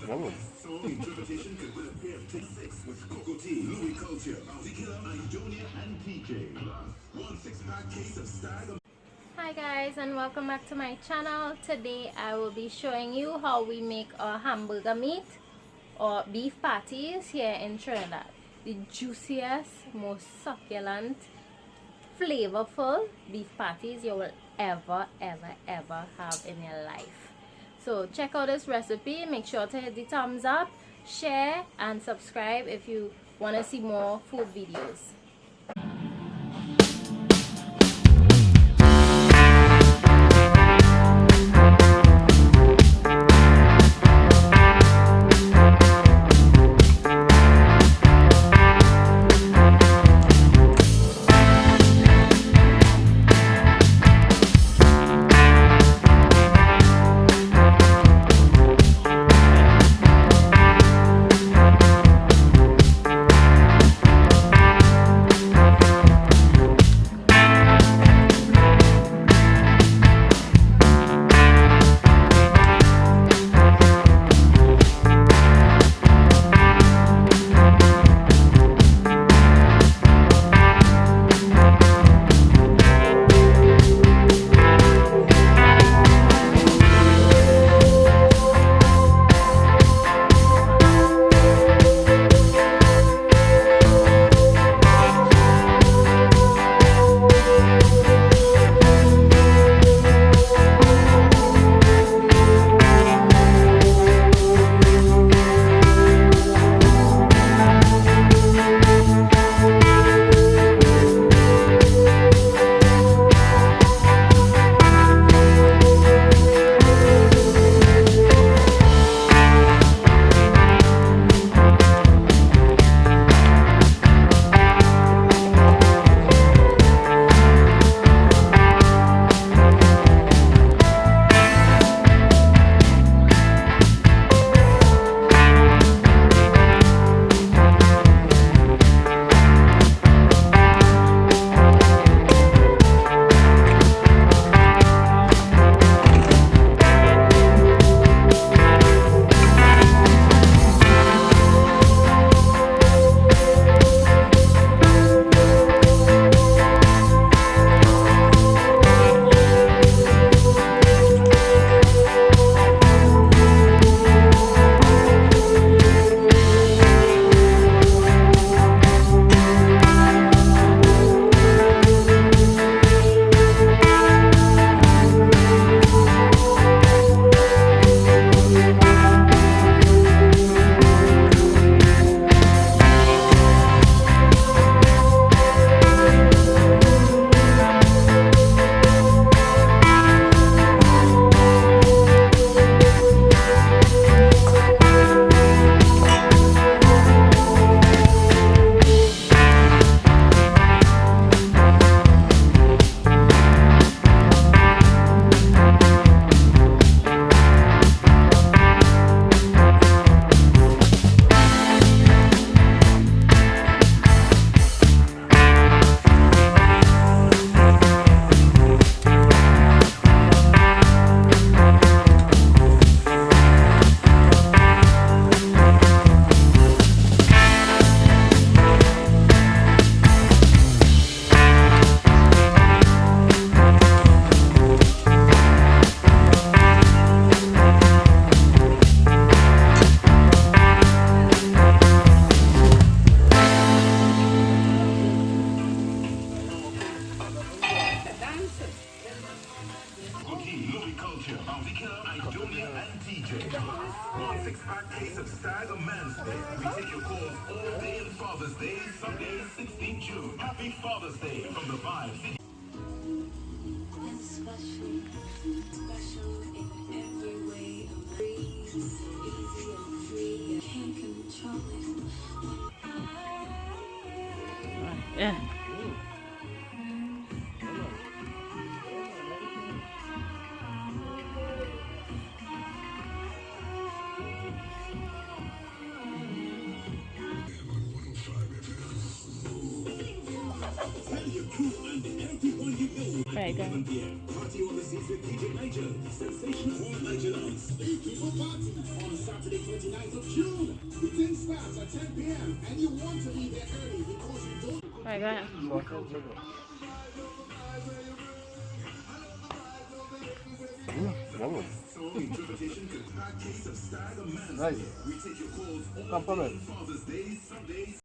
Vamos. Hi guys, and welcome back to my channel. Today I will be showing you how we make a hamburger meat or beef patties here in Trinidad. The juiciest, most succulent, flavorful beef patties you will ever have in your life. So check out this recipe. Make sure to hit the thumbs up, share and subscribe if you want to see more food videos. Case of Stagger Man's Day. We take your calls all day on Father's Day, Sunday, 16th June. Happy Father's Day from the Vibes. Special in every way. Breeze, easy and free. Can't control it. Yeah. Right, go. Party on the seats with DJ Major. Sensational Major Dance. Saturday, 29th of June. The thing starts at 10 p.m. and you want to be there early because you don't. Right, go ahead. Vamos. Interpretation could case of style or Nice. We take your calls all Compliment. Father's Day, Sundays.